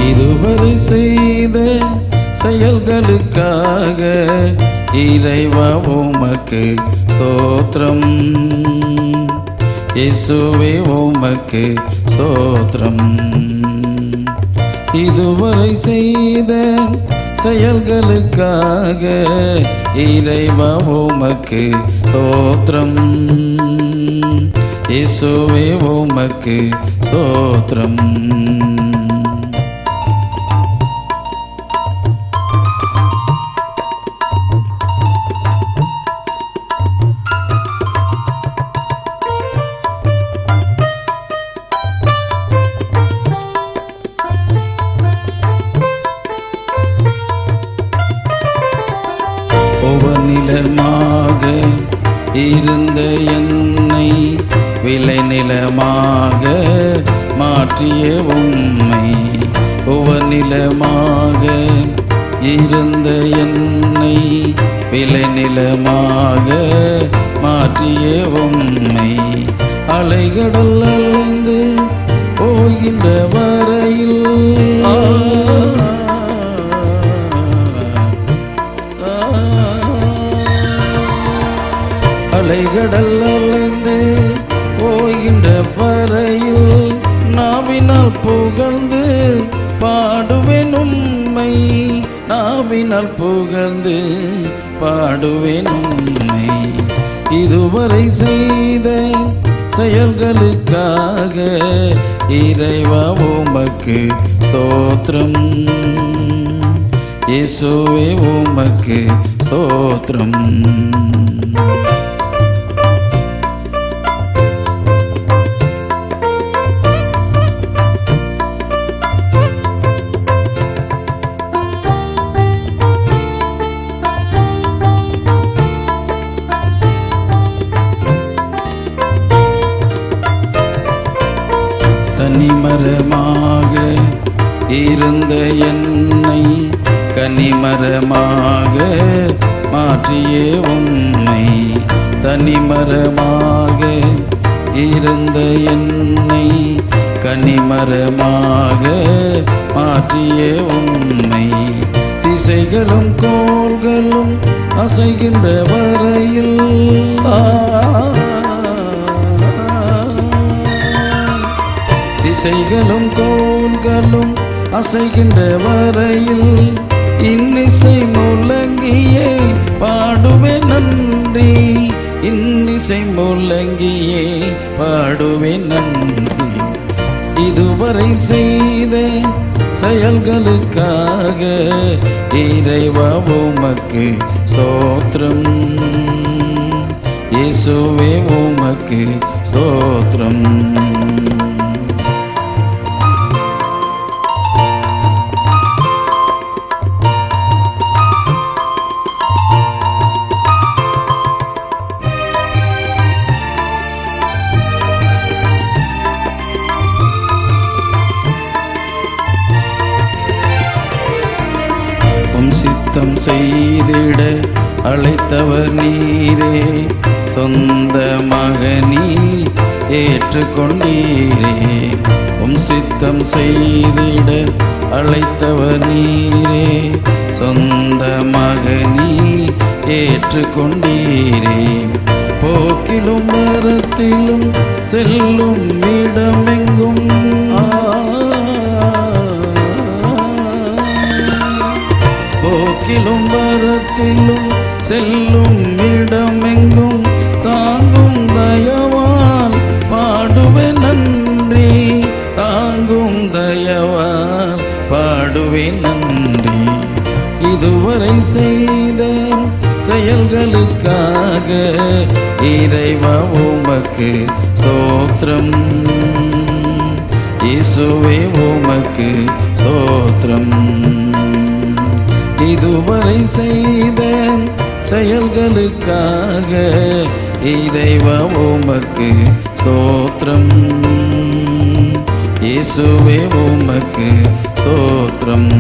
இதுவரை செய்த செயல்களுக்காக இறைவா உமக்கு ஸ்தோத்திரம். இயேசுவே உமக்கு ஸ்தோத்திரம். இதுவரை செய்த செயல்களுக்காக இறைவா உமக்கு ஸ்தோத்திரம். இயேசுவே உமக்கு ஸ்தோத்திரம். நிலமாக இருந்த என்னை விளைநிலமாக மாற்றிய உம்மை. நிலமாக இருந்த என்னை விளைநிலமாக மாற்றிய உம்மை. அலைகடல் அலைந்து போகின்ற வரையில் அலைகடல் அலைந்து போகின்ற வரையில் நாவினால் புகழ்ந்து பாடுவேன் உம்மை. நாவினால் புகழ்ந்து பாடுவேன் உம்மை. இதுவரை செய்த செயல்களுக்காக இறைவா உமக்கு ஸ்தோத்திரம். இயேசுவே உமக்கு ஸ்தோத்திரம். தனிமரமாக இருந்த என்னை கனிமரமாக மாற்றிய உம்மை. தனிமரமாக இருந்த என்னை கனிமரமாக மாற்றிய உம்மை. திசைகளும் கோள்களும் அசைகின்ற வரையில் திசைகளும் கோள்களும் அசைகின்ற வரையில் இன்னிசை முழங்கியே பாடுவேன் நன்றி. இன்னிசை முழங்கியே பாடுவேன் நன்றி. இதுவரை செய்த செயல்களுக்காக இறைவா உமக்கு ஸ்தோத்திரம். இயேசுவே உமக்கு ஸ்தோத்திரம். சித்தம் செய்திட அழைத்தவர் நீரே. சொந்த மகனி ஏற்றுக்கொண்டீரே. சித்தம் செய்திட அழைத்தவர் நீரே. சொந்த மகனி ஏற்றுக்கொண்டீரே. போக்கிலும் மரத்திலும் செல்லும் இடமெங்கும் போக்கிலும் வரத்திலும் செல்லும் இடமெங்கும் தாங்கும் தயவால் பாடுவேன் நன்றி. தாங்கும் தயவால் பாடுவேன் நன்றி. இதுவரை செய்த செயல்களுக்காக இறைவா உமக்கு ஸ்தோத்திரம். இயேசுவே உமக்கு ஸ்தோத்திரம். இதுவரை செய்த செயல்களுக்காக இறைவா உமக்கு ஸ்தோத்திரம். இயேசுவே உமக்கு ஸ்தோத்திரம்.